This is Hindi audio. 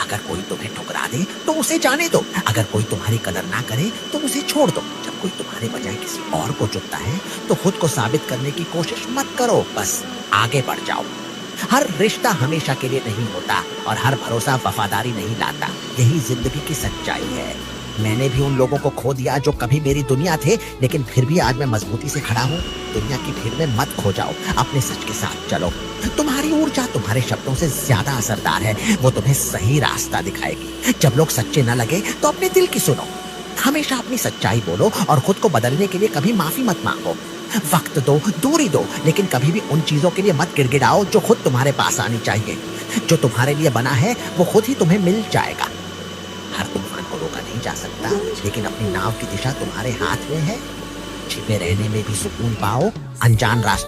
अगर कोई तुम्हें ठुकरा दे तो उसे जाने दो, अगर कोई तुम्हारी कदर ना करे तो उसे छोड़ दो। जब कोई तुम्हारे बजाय किसी और को चुनता है तो खुद को साबित करने की कोशिश मत करो, बस आगे बढ़ जाओ। हर रिश्ता हमेशा के लिए नहीं होता और हर भरोसा वफादारी नहीं लाता। यही जिंदगी की सच्चाई है। मैंने भी उन लोगों को खो दिया जो कभी मेरी दुनिया थे, लेकिन फिर भी आज मैं मजबूती से खड़ा हूँ। दुनिया की भीड़ में मत खो जाओ, अपने सच के साथ चलो। तुम्हारी ऊर्जा तुम्हारे शब्दों से ज्यादा असरदार है, वो तुम्हें सही रास्ता दिखाएगी। जब लोग सच्चे न लगे तो अपने दिल की सुनो। हमेशा अपनी सच्चाई बोलो और खुद को बदलने के लिए कभी माफी मत मांगो। वक्त दो, दूरी दो, लेकिन कभी भी उन चीजों के लिए मत गिड़गिड़ाओ जो खुद तुम्हारे पास आनी चाहिए। जो तुम्हारे लिए बना है वो खुद ही तुम्हें मिल जाएगा। हर तूफान को रोका नहीं जा सकता, लेकिन अपनी नाव की दिशा तुम्हारे हाथ में है। छिपे रहने में भी सुकून पाओ, अनजान रास्ते